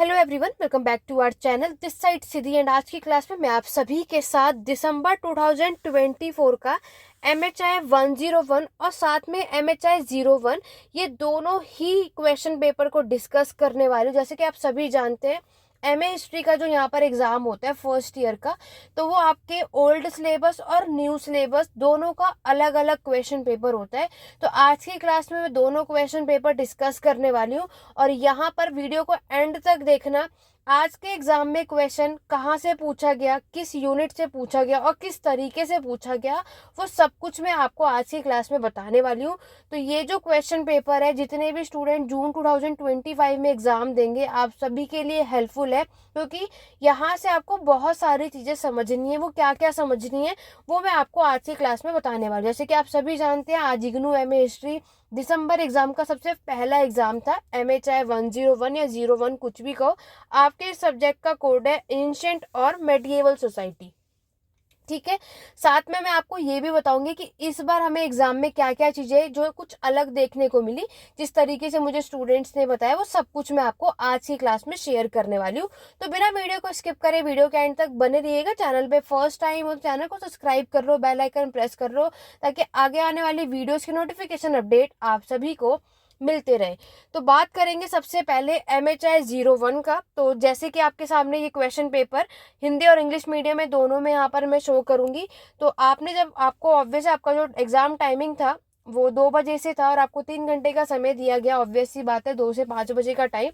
Hello everyone, welcome back to our channel. This side Siddhi and आज की class में मैं आप सभी के साथ दिसंबर 2024 का MHI 101 और साथ में MHI 01 ये दोनों ही क्वेश्चन पेपर को डिस्कस करने वाले हूँ। जैसे कि आप सभी जानते हैं, MA हिस्ट्री का जो यहाँ पर एग्जाम होता है फर्स्ट ईयर का, तो वो आपके ओल्ड सिलेबस और न्यू सिलेबस दोनों का अलग अलग क्वेश्चन पेपर होता है। तो आज की क्लास में मैं दोनों क्वेश्चन पेपर डिस्कस करने वाली हूँ और यहाँ पर वीडियो को एंड तक देखना। आज के एग्जाम में क्वेश्चन कहाँ से पूछा गया, किस यूनिट से पूछा गया और किस तरीके से पूछा गया, वो सब कुछ मैं आपको आज की क्लास में बताने वाली हूँ। तो ये जो क्वेश्चन पेपर है, जितने भी स्टूडेंट जून 2025 में एग्जाम देंगे, आप सभी के लिए हेल्पफुल है, क्योंकि यहाँ से आपको बहुत सारी चीजें समझनी है। वो क्या क्या समझनी है वो मैं आपको आज की क्लास में बताने वाली हूँ। जैसे कि आप सभी जानते हैं, आज इग्नू MA हिस्ट्री दिसंबर एग्जाम का सबसे पहला एग्जाम था। MHI 101 या 01 कुछ भी कहो, आपके सब्जेक्ट का कोड है एंशिएंट और मेडिएवल सोसाइटी। ठीक है, साथ में मैं आपको ये भी बताऊंगी कि इस बार हमें एग्जाम में क्या क्या चीजें जो कुछ अलग देखने को मिली, जिस तरीके से मुझे स्टूडेंट्स ने बताया, वो सब कुछ मैं आपको आज की क्लास में शेयर करने वाली हूँ। तो बिना वीडियो को स्किप करे वीडियो के एंड तक बने रहिएगा। चैनल पे फर्स्ट टाइम हो, चैनल को सब्सक्राइब कर लो, बेल आइकन प्रेस कर लो, ताकि आगे आने वाली वीडियोस की नोटिफिकेशन अपडेट आप सभी को मिलते रहे। तो बात करेंगे सबसे पहले MHI 01 का। तो जैसे कि आपके सामने ये क्वेश्चन पेपर हिंदी और इंग्लिश मीडियम में दोनों में यहाँ पर मैं शो करूंगी। तो आपने जब आपको ऑब्वियस आपका जो एग्जाम टाइमिंग था वो 2 बजे से था और आपको 3 घंटे का समय दिया गया। ऑब्वियस सी बात है, 2 से 5 बजे का टाइम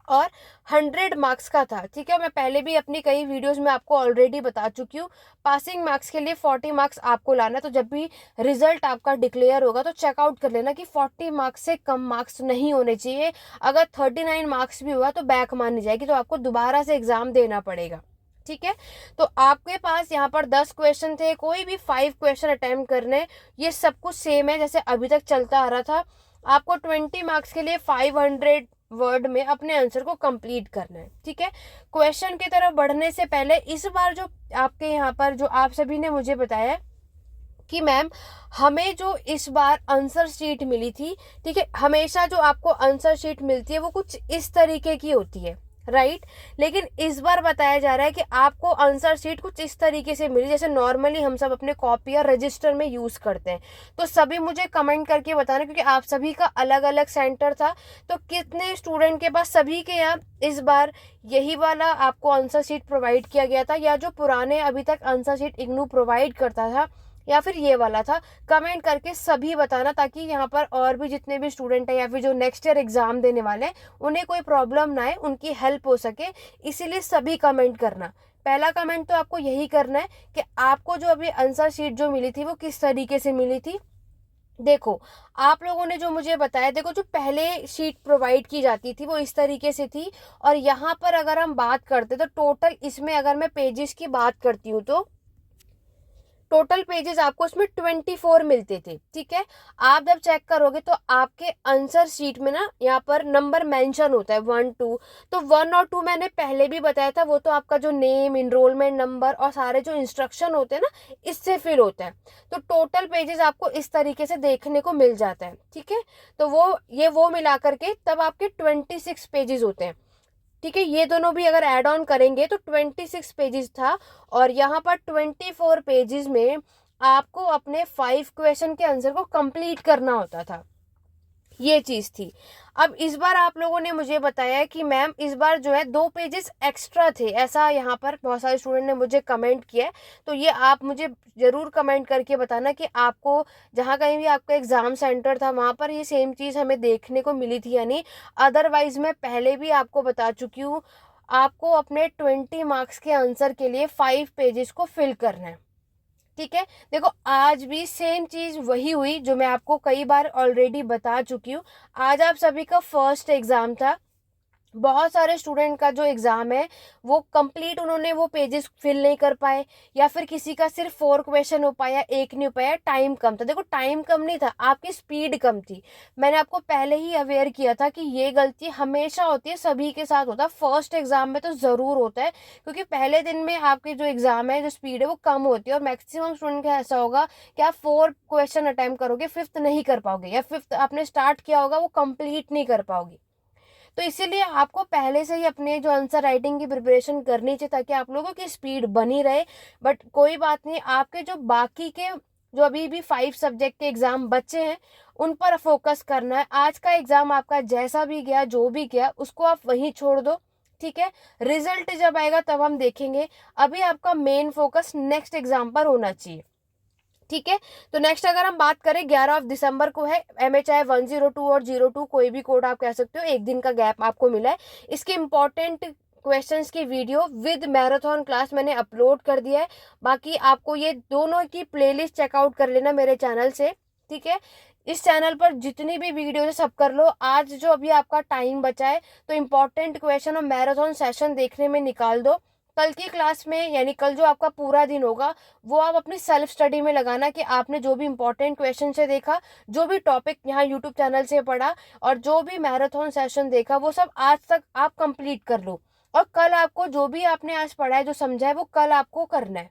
और 100 मार्क्स का था। ठीक है, मैं पहले भी अपनी कई वीडियोस में आपको ऑलरेडी बता चुकी हूँ। पासिंग मार्क्स के लिए 40 मार्क्स आपको लाना। तो जब भी रिजल्ट आपका डिक्लेयर होगा तो चेकआउट कर लेना कि 40 मार्क्स से कम मार्क्स नहीं होने चाहिए। अगर 39 मार्क्स भी हुआ तो बैक मानी जाएगी, तो आपको दोबारा से एग्जाम देना पड़ेगा। ठीक है, तो आपके पास यहाँ पर 10 क्वेश्चन थे, कोई भी 5 क्वेश्चन अटेम्प्ट करने। ये सब कुछ सेम है जैसे अभी तक चलता आ रहा था। आपको 20 मार्क्स के लिए 500 वर्ड में अपने आंसर को कंप्लीट करना है। ठीक है, क्वेश्चन की तरफ बढ़ने से पहले इस बार जो आपके यहाँ पर जो आप सभी ने मुझे बताया कि मैम हमें जो इस बार आंसर शीट मिली थी, ठीक है, हमेशा जो आपको आंसर शीट मिलती है वो कुछ इस तरीके की होती है, राइट। लेकिन इस बार बताया जा रहा है कि आपको आंसर शीट कुछ इस तरीके से मिली जैसे नॉर्मली हम सब अपने कॉपी या रजिस्टर में यूज करते हैं। तो सभी मुझे कमेंट करके बताना, क्योंकि आप सभी का अलग अलग सेंटर था, तो कितने स्टूडेंट के पास सभी के यहाँ इस बार यही वाला आपको आंसर शीट प्रोवाइड किया गया था, या जो पुराने अभी तक आंसर शीट इग्नू प्रोवाइड करता था, या फिर ये वाला था। कमेंट करके सभी बताना, ताकि यहाँ पर और भी जितने भी स्टूडेंट हैं या फिर जो नेक्स्ट ईयर एग्जाम देने वाले हैं उन्हें कोई प्रॉब्लम ना आए, उनकी हेल्प हो सके। इसीलिए सभी कमेंट करना। पहला कमेंट तो आपको यही करना है कि आपको जो अभी आंसर शीट जो मिली थी वो किस तरीके से मिली थी। देखो, आप लोगों ने जो मुझे बताया, देखो जो पहले शीट प्रोवाइड की जाती थी वो इस तरीके से थी, और यहाँ पर अगर हम बात करते तो टोटल इसमें अगर मैं पेजेस की बात करती हूँ तो टोटल पेजेस आपको उसमें 24 मिलते थे। ठीक है, आप जब चेक करोगे तो आपके आंसर शीट में ना यहाँ पर नंबर मेंशन होता है 1 2। तो 1 और 2 मैंने पहले भी बताया था, वो तो आपका जो नेम, इनरोलमेंट नंबर और सारे जो इंस्ट्रक्शन होते हैं ना, इससे फिल होता है। तो टोटल पेजेस आपको इस तरीके से देखने को मिल जाता है। ठीक है, तो वो मिला करके तब आपके 26 पेजेस होते हैं। ठीक है, ये दोनों भी अगर ऐड ऑन करेंगे तो 26 पेजेस था, और यहाँ पर 24 पेजेस में आपको अपने 5 क्वेश्चन के आंसर को कंप्लीट करना होता था। ये चीज थी। अब इस बार आप लोगों ने मुझे बताया कि मैम इस बार जो है 2 पेजेस एक्स्ट्रा थे, ऐसा यहाँ पर बहुत सारे स्टूडेंट ने मुझे कमेंट किया है। तो ये आप मुझे जरूर कमेंट करके बताना कि आपको जहाँ कहीं भी आपका एग्जाम सेंटर था वहां पर ये सेम चीज हमें देखने को मिली थी या नहीं। अदरवाइज मैं पहले भी आपको बता चुकी हूँ, आपको अपने 20 मार्क्स के आंसर के लिए 5 पेजेस को फिल करना है। ठीक है, देखो आज भी सेम चीज वही हुई जो मैं आपको कई बार ऑलरेडी बता चुकी हूँ। आज आप सभी का फर्स्ट एग्जाम था। बहुत सारे स्टूडेंट का जो एग्जाम है वो कंप्लीट उन्होंने वो पेजेस फिल नहीं कर पाए, या फिर किसी का सिर्फ 4 क्वेश्चन हो पाया, एक नहीं हो पाया। टाइम कम था। देखो टाइम कम नहीं था, आपकी स्पीड कम थी। मैंने आपको पहले ही अवेयर किया था कि ये गलती हमेशा होती है, सभी के साथ होता है, फर्स्ट एग्जाम में तो जरूर होता है, क्योंकि पहले दिन में आपकी जो एग्जाम है जो स्पीड है वो कम होती है, और मैक्सिमम स्टूडेंट का ऐसा होगा कि आप 4 क्वेश्चन अटेम्प्ट करोगे, 5th नहीं कर पाओगे, या 5th आपने स्टार्ट किया होगा वो कंप्लीट नहीं कर पाओगे। तो इसीलिए आपको पहले से ही अपने जो आंसर राइटिंग की प्रिपरेशन करनी चाहिए ताकि आप लोगों की स्पीड बनी रहे। बट कोई बात नहीं, आपके जो बाकी के जो अभी भी 5 सब्जेक्ट के एग्जाम बचे हैं उन पर फोकस करना है। आज का एग्जाम आपका जैसा भी गया, जो भी गया, उसको आप वहीं छोड़ दो, ठीक है। रिजल्ट जब आएगा तब हम देखेंगे। अभी आपका मेन फोकस नेक्स्ट एग्जाम पर होना चाहिए, ठीक है। तो नेक्स्ट अगर हम बात करें 11 दिसंबर को है MHI 102 और 02, कोई भी कोड आप कह सकते हो, एक दिन का गैप आपको मिला है। इसके इम्पोर्टेंट क्वेश्चंस की वीडियो विद मैराथन क्लास मैंने अपलोड कर दिया है। बाकी आपको ये दोनों की प्लेलिस्ट चेकआउट कर लेना मेरे चैनल से, ठीक है। इस चैनल पर जितनी भी वीडियो है सब कर लो। आज जो अभी आपका टाइम बचा है तो इम्पोर्टेंट क्वेश्चन और मैराथन सेशन देखने में निकाल दो। कल की क्लास में यानी कल जो आपका पूरा दिन होगा वो आप अपनी सेल्फ स्टडी में लगाना कि आपने जो भी इंपॉर्टेंट क्वेश्चन से देखा, जो भी टॉपिक यहाँ यूट्यूब चैनल से पढ़ा और जो भी मैराथन सेशन देखा वो सब आज तक आप कंप्लीट कर लो। और कल आपको जो भी आपने आज पढ़ा है, जो समझा है, वो कल आपको करना है,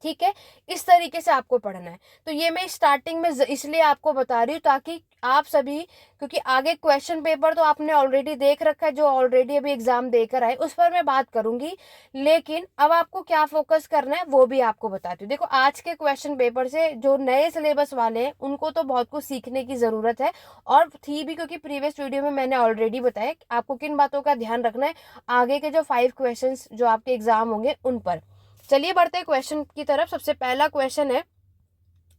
ठीक है। इस तरीके से आपको पढ़ना है। तो ये मैं स्टार्टिंग में इसलिए आपको बता रही हूँ ताकि आप सभी, क्योंकि आगे क्वेश्चन पेपर तो आपने ऑलरेडी देख रखा है, जो ऑलरेडी अभी एग्जाम देकर आए, उस पर मैं बात करूंगी। लेकिन अब आपको क्या फोकस करना है वो भी आपको बताती हूँ। देखो, आज के क्वेश्चन पेपर से जो नए सिलेबस वाले हैं उनको तो बहुत कुछ सीखने की जरूरत है और थी भी, क्योंकि प्रीवियस वीडियो में मैंने ऑलरेडी बताया आपको किन बातों का ध्यान रखना है आगे के जो 5 क्वेश्चन जो आपके एग्जाम होंगे उन पर। चलिए बढ़ते हैं क्वेश्चन की तरफ। सबसे पहला क्वेश्चन है,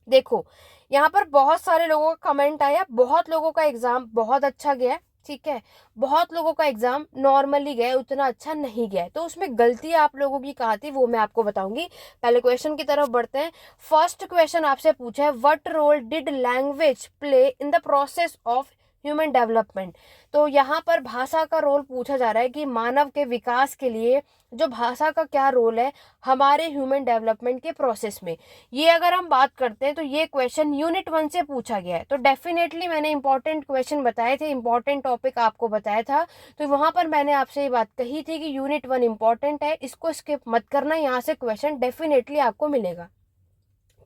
देखो यहाँ पर बहुत सारे लोगों का कमेंट आया, बहुत लोगों का एग्जाम बहुत अच्छा गया है, ठीक है। बहुत लोगों का एग्जाम नॉर्मली गया, उतना अच्छा नहीं गया है। तो उसमें गलती आप लोगों की कहाँ थी वो मैं आपको बताऊंगी। पहले क्वेश्चन की तरफ बढ़ते हैं। फर्स्ट क्वेश्चन आपसे पूछा है, what role did language play in the process of human development. तो यहाँ पर भाषा का रोल पूछा जा रहा है कि मानव के विकास के लिए जो भाषा का क्या रोल है हमारे ह्यूमन डेवलपमेंट के प्रोसेस में। ये अगर हम बात करते हैं तो ये क्वेश्चन यूनिट 1 से पूछा गया है। तो डेफिनेटली मैंने इंपॉर्टेंट क्वेश्चन बताए थे, इंपॉर्टेंट टॉपिक आपको बताया था। तो वहां पर मैंने आपसे ये बात कही थी कि यूनिट 1 इंपॉर्टेंट है, इसको स्किप मत करना, यहाँ से क्वेश्चन डेफिनेटली आपको मिलेगा,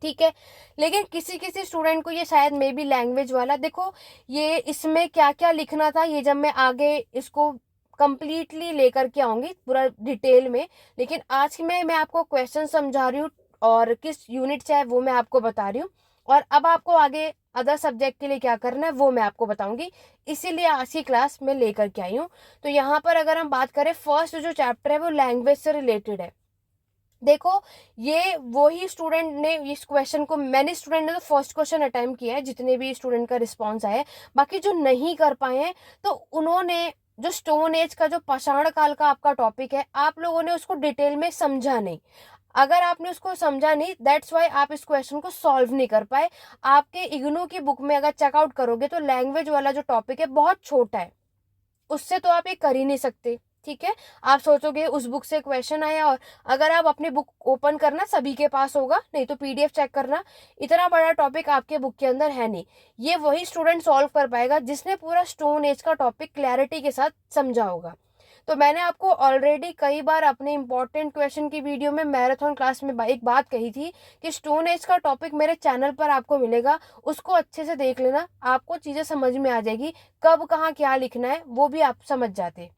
ठीक है। लेकिन किसी किसी स्टूडेंट को ये शायद मे बी लैंग्वेज वाला, देखो ये इसमें क्या क्या लिखना था ये जब मैं आगे इसको कंप्लीटली लेकर के आऊंगी पूरा डिटेल में। लेकिन आज में मैं आपको क्वेश्चन समझा रही हूँ और किस यूनिट से है वो मैं आपको बता रही हूँ। और अब आपको आगे अदर सब्जेक्ट के लिए क्या करना है वो मैं आपको बताऊंगी, इसीलिए आज की क्लास में लेकर के आई हूँ। तो यहाँ पर अगर हम बात करें, फर्स्ट जो चैप्टर है वो लैंग्वेज से रिलेटेड है। देखो ये वही स्टूडेंट ने इस क्वेश्चन को, मैंने स्टूडेंट ने तो फर्स्ट क्वेश्चन अटेम्प्ट किया है, जितने भी स्टूडेंट का रिस्पांस आया है। बाकी जो नहीं कर पाए हैं तो उन्होंने जो स्टोन एज का जो पाषाण काल का आपका टॉपिक है, आप लोगों ने उसको डिटेल में समझा नहीं। अगर आपने उसको समझा नहीं, दैट्स वाई आप इस क्वेश्चन को सॉल्व नहीं कर पाए। आपके इग्नू की बुक में अगर चेकआउट करोगे तो लैंग्वेज वाला जो टॉपिक है बहुत छोटा है, उससे तो आप ये कर ही नहीं सकते, ठीक है। आप सोचोगे उस बुक से क्वेश्चन आया, और अगर आप अपनी बुक ओपन करना, सभी के पास होगा, नहीं तो PDF चेक करना, इतना बड़ा टॉपिक आपके बुक के अंदर है नहीं। ये वही स्टूडेंट सॉल्व कर पाएगा जिसने पूरा स्टोन एज का टॉपिक क्लैरिटी के साथ समझा होगा। तो मैंने आपको ऑलरेडी कई बार अपने इंपॉर्टेंट क्वेश्चन की वीडियो में मैराथन क्लास में एक बात कही थी कि स्टोन एज का टॉपिक मेरे चैनल पर आपको मिलेगा, उसको अच्छे से देख लेना, आपको चीजें समझ में आ जाएगी, कब कहाँ क्या लिखना है वो भी आप समझ जाते।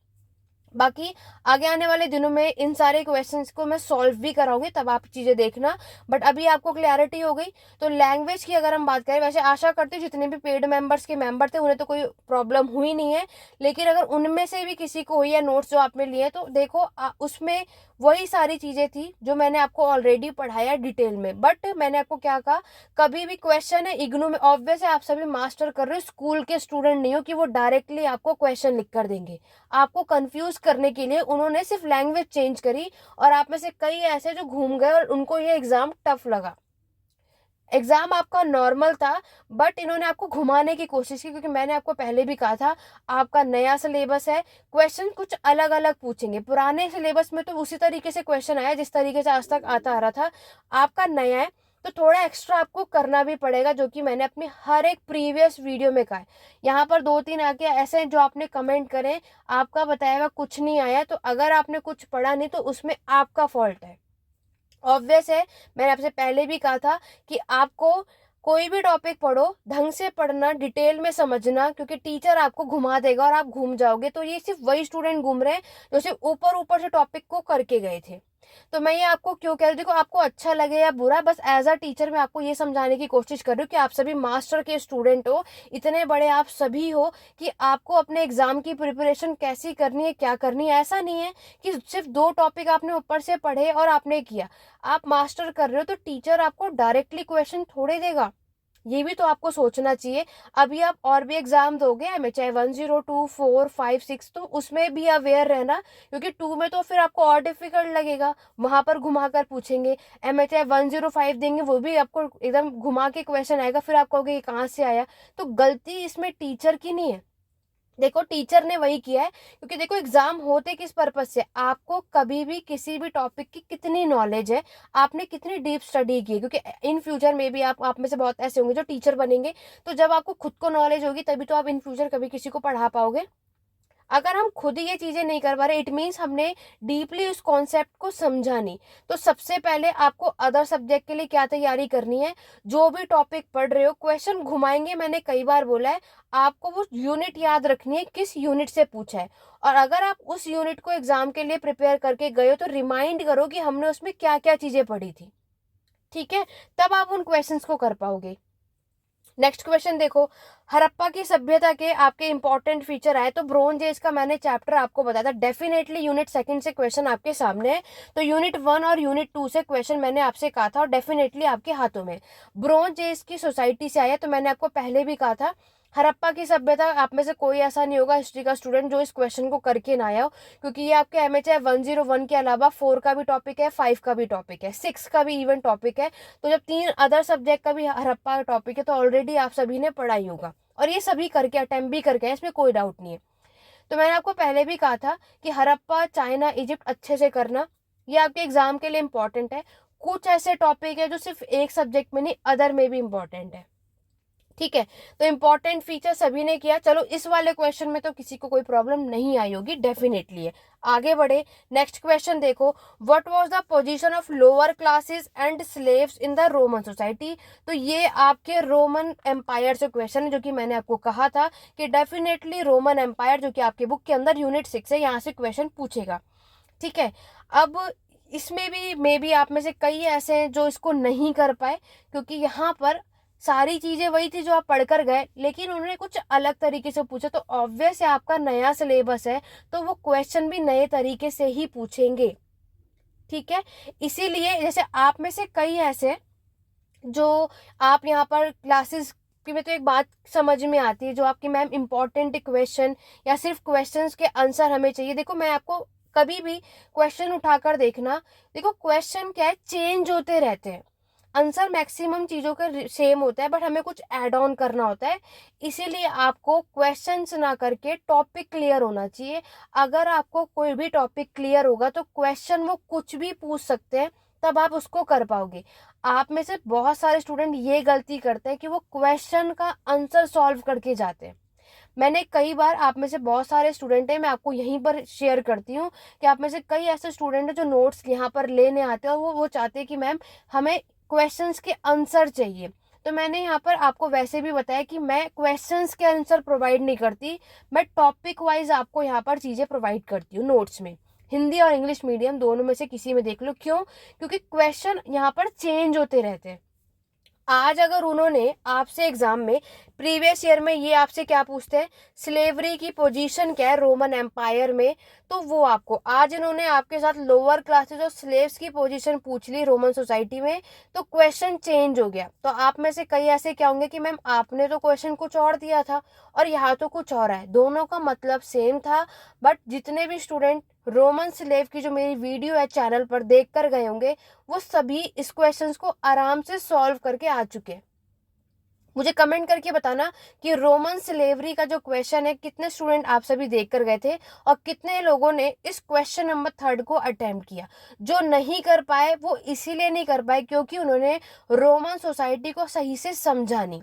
बाकी आगे आने वाले दिनों में इन सारे क्वेश्चंस को मैं सॉल्व भी कराऊंगी, तब आप चीजें देखना। बट अभी आपको क्लैरिटी हो गई। तो लैंग्वेज की अगर हम बात करें, वैसे आशा करती हूँ जितने भी पेड मेंबर्स के मेंबर थे उन्हें तो कोई प्रॉब्लम हुई नहीं है, लेकिन अगर उनमें से भी किसी को हुई है नोट्स जो आपने लिए, तो देखो उसमें वही सारी चीजें थी जो मैंने आपको ऑलरेडी पढ़ाया डिटेल में। बट मैंने आपको क्या कहा, कभी भी क्वेश्चन है इग्नू में, ऑब्वियस है आप सभी मास्टर कर रहे हो, स्कूल के स्टूडेंट नहीं हो कि वो डायरेक्टली आपको क्वेश्चन लिख कर देंगे। आपको कंफ्यूज करने के लिए उन्होंने सिर्फ लैंग्वेज चेंज करी, और आप में से कई ऐसे जो घूम गए और उनको ये एग्जाम टफ लगा। एग्जाम आपका नॉर्मल था, बट इन्होंने आपको घुमाने की कोशिश की, क्योंकि मैंने आपको पहले भी कहा था आपका नया सिलेबस है, क्वेश्चन कुछ अलग अलग पूछेंगे। पुराने सिलेबस में तो उसी तरीके से क्वेश्चन आया जिस तरीके से आज तक आता आ रहा था, आपका नया है तो थोड़ा एक्स्ट्रा आपको करना भी पड़ेगा, जो कि मैंने अपनी हर एक प्रीवियस वीडियो में कहा है। यहाँ पर 2-3 आके ऐसे जो आपने कमेंट करे, आपका बताया हुआ कुछ नहीं आया, तो अगर आपने कुछ पढ़ा नहीं तो उसमें आपका फॉल्ट है, ऑब्वियस है। मैंने आपसे पहले भी कहा था कि आपको कोई भी टॉपिक पढ़ो, ढंग से पढ़ना, डिटेल में समझना, क्योंकि टीचर आपको घुमा देगा और आप घूम जाओगे। तो ये सिर्फ वही स्टूडेंट घूम रहे हैं जो सिर्फ ऊपर ऊपर से टॉपिक को करके गए थे। तो मैं ये आपको क्यों कह रही हूँ, देखो आपको अच्छा लगे या बुरा, बस एज अ टीचर मैं आपको ये समझाने की कोशिश कर रही हूँ कि आप सभी मास्टर के स्टूडेंट हो, इतने बड़े आप सभी हो कि आपको अपने एग्जाम की प्रिपरेशन कैसी करनी है, क्या करनी है। ऐसा नहीं है कि सिर्फ 2 टॉपिक आपने ऊपर से पढ़े और आपने किया। आप मास्टर कर रहे हो तो टीचर आपको डायरेक्टली क्वेश्चन थोड़े देगा, ये भी तो आपको सोचना चाहिए। अभी आप और भी एग्जाम दोगे, एम एच आई 102, 4, 5, 6, तो उसमें भी अवेयर रहना, क्योंकि 2 में तो फिर आपको और डिफिकल्ट लगेगा, वहां पर घुमा कर पूछेंगे। एम एच आई 105 देंगे, वो भी आपको एकदम घुमा के क्वेश्चन आएगा, फिर आप कहोगे ये कहाँ से आया। तो गलती इसमें टीचर की नहीं है। देखो टीचर ने वही किया है, क्योंकि देखो एग्जाम होते किस पर्पज से, आपको कभी भी किसी भी टॉपिक की कितनी नॉलेज है, आपने कितनी डीप स्टडी की है। क्योंकि इन फ्यूचर में भी आप में से बहुत ऐसे होंगे जो टीचर बनेंगे, तो जब आपको खुद को नॉलेज होगी तभी तो आप इन फ्यूचर कभी किसी को पढ़ा पाओगे। अगर हम खुद ही ये चीजें नहीं कर पा रहे, इट मीन्स हमने डीपली उस कॉन्सेप्ट को समझा नहीं। तो सबसे पहले आपको अदर सब्जेक्ट के लिए क्या तैयारी करनी है, जो भी टॉपिक पढ़ रहे हो, क्वेश्चन घुमाएंगे, मैंने कई बार बोला है, आपको वो यूनिट याद रखनी है, किस यूनिट से पूछा है। और अगर आप उस यूनिट को एग्जाम के लिए प्रिपेयर करके गए हो तो रिमाइंड करो कि हमने उसमें क्या क्या चीजें पढ़ी थी, ठीक है, तब आप उन क्वेश्चंस को कर पाओगे। नेक्स्ट क्वेश्चन देखो, हड़प्पा की सभ्यता के आपके इंपॉर्टेंट फीचर आए। तो ब्रोंज एज का मैंने चैप्टर आपको बताया था, डेफिनेटली यूनिट 2 से क्वेश्चन आपके सामने है। तो यूनिट 1 और यूनिट 2 से क्वेश्चन मैंने आपसे कहा था और डेफिनेटली आपके हाथों में। ब्रोंज एज की सोसाइटी से आया, तो मैंने आपको पहले भी कहा था हड़प्पा की सभ्यता, आप में से कोई ऐसा नहीं होगा हिस्ट्री का स्टूडेंट जो इस क्वेश्चन को करके ना आया हो, क्योंकि ये आपके MHI 101 के अलावा 4 का भी टॉपिक है, 5 का भी टॉपिक है, 6 का भी इवन टॉपिक है। तो जब 3 अदर सब्जेक्ट का भी हड़प्पा टॉपिक है तो ऑलरेडी आप सभी ने पढ़ा ही होगा, और ये सभी करके अटेम्प्ट भी करके हैं, इसमें कोई डाउट नहीं है। तो मैंने आपको पहले भी कहा था कि हड़प्पा, चाइना, इजिप्ट अच्छे से करना, ये आपके एग्जाम के लिए इंपॉर्टेंट है। कुछ ऐसे टॉपिक है जो सिर्फ एक सब्जेक्ट में नहीं, अदर में भी इंपॉर्टेंट है, ठीक है। तो इंपॉर्टेंट फीचर सभी ने किया। चलो इस वाले क्वेश्चन में तो किसी को कोई प्रॉब्लम नहीं आई होगी, डेफिनेटली है। आगे बढ़े, नेक्स्ट क्वेश्चन देखो, what was the position of lower classes and slaves in the Roman society. तो ये आपके रोमन एम्पायर से क्वेश्चन है, जो कि मैंने आपको कहा था कि डेफिनेटली रोमन एम्पायर, जो कि आपके बुक के अंदर यूनिट 6 है, यहाँ से क्वेश्चन पूछेगा, ठीक है। अब इसमें भी मे बी आप में से कई ऐसे हैं जो इसको नहीं कर पाए, क्योंकि यहाँ पर सारी चीजें वही थी जो आप पढ़कर गए, लेकिन उन्होंने कुछ अलग तरीके से पूछा। तो ऑब्वियस है, आपका नया सिलेबस है तो वो क्वेश्चन भी नए तरीके से ही पूछेंगे, ठीक है। इसीलिए जैसे आप में से कई ऐसे जो आप यहाँ पर क्लासेस की में तो एक बात समझ में आती है, जो आपकी मैम इंपॉर्टेंट क्वेश्चन या सिर्फ क्वेश्चंस के आंसर हमें चाहिए। देखो मैं आपको कभी भी क्वेश्चन उठाकर देखना, देखो क्वेश्चन क्या है, चेंज होते रहते हैं, आंसर मैक्सिमम चीजों का सेम होता है, बट हमें कुछ ऐड ऑन करना होता है। इसीलिए आपको क्वेश्चंस ना करके टॉपिक क्लियर होना चाहिए। अगर आपको कोई भी टॉपिक क्लियर होगा तो क्वेश्चन वो कुछ भी पूछ सकते हैं, तब आप उसको कर पाओगे। आप में से बहुत सारे स्टूडेंट ये गलती करते हैं कि वो क्वेश्चन का आंसर सॉल्व करके जाते हैं। मैंने कई बार, आप में से बहुत सारे स्टूडेंट हैं, मैं आपको यहीं पर शेयर करती हूँ कि आप में से कई ऐसे स्टूडेंट हैं जो नोट्स यहाँ पर लेने आते हैं और वो चाहते हैं कि मैम हमें क्वेश्चंस के आंसर चाहिए। तो मैंने यहाँ पर आपको वैसे भी बताया कि मैं क्वेश्चंस के आंसर प्रोवाइड नहीं करती, मैं टॉपिक वाइज आपको यहाँ पर चीजें प्रोवाइड करती हूँ नोट्स में। हिंदी और इंग्लिश मीडियम दोनों में से किसी में देख लो, क्यों, क्योंकि क्वेश्चन यहाँ पर चेंज होते रहते हैं। आज अगर उन्होंने आपसे एग्जाम में प्रीवियस ईयर में ये आपसे क्या पूछते हैं, स्लेवरी की पोजीशन क्या है रोमन एम्पायर में, तो वो आपको, आज इन्होंने आपके साथ लोअर क्लासेस और स्लेव्स की पोजीशन पूछ ली रोमन सोसाइटी में, तो क्वेश्चन चेंज हो गया। तो आप में से कई ऐसे क्या होंगे कि मैम आपने तो क्वेश्चन कुछ और दिया था और यहाँ तो कुछ और है, दोनों का मतलब सेम था। बट जितने भी स्टूडेंट रोमन स्लेव की जो मेरी वीडियो है चैनल पर देख कर गए होंगे, वो सभी इस क्वेश्चंस को आराम से सॉल्व करके आ चुके हैं। मुझे कमेंट करके बताना कि रोमन स्लेवरी का जो क्वेश्चन है, कितने स्टूडेंट आप सभी देख कर गए थे और कितने लोगों ने इस क्वेश्चन नंबर 3 को अटेम्प्ट किया। जो नहीं कर पाए वो इसीलिए नहीं कर पाए क्योंकि उन्होंने रोमन सोसाइटी को सही से समझा नहीं।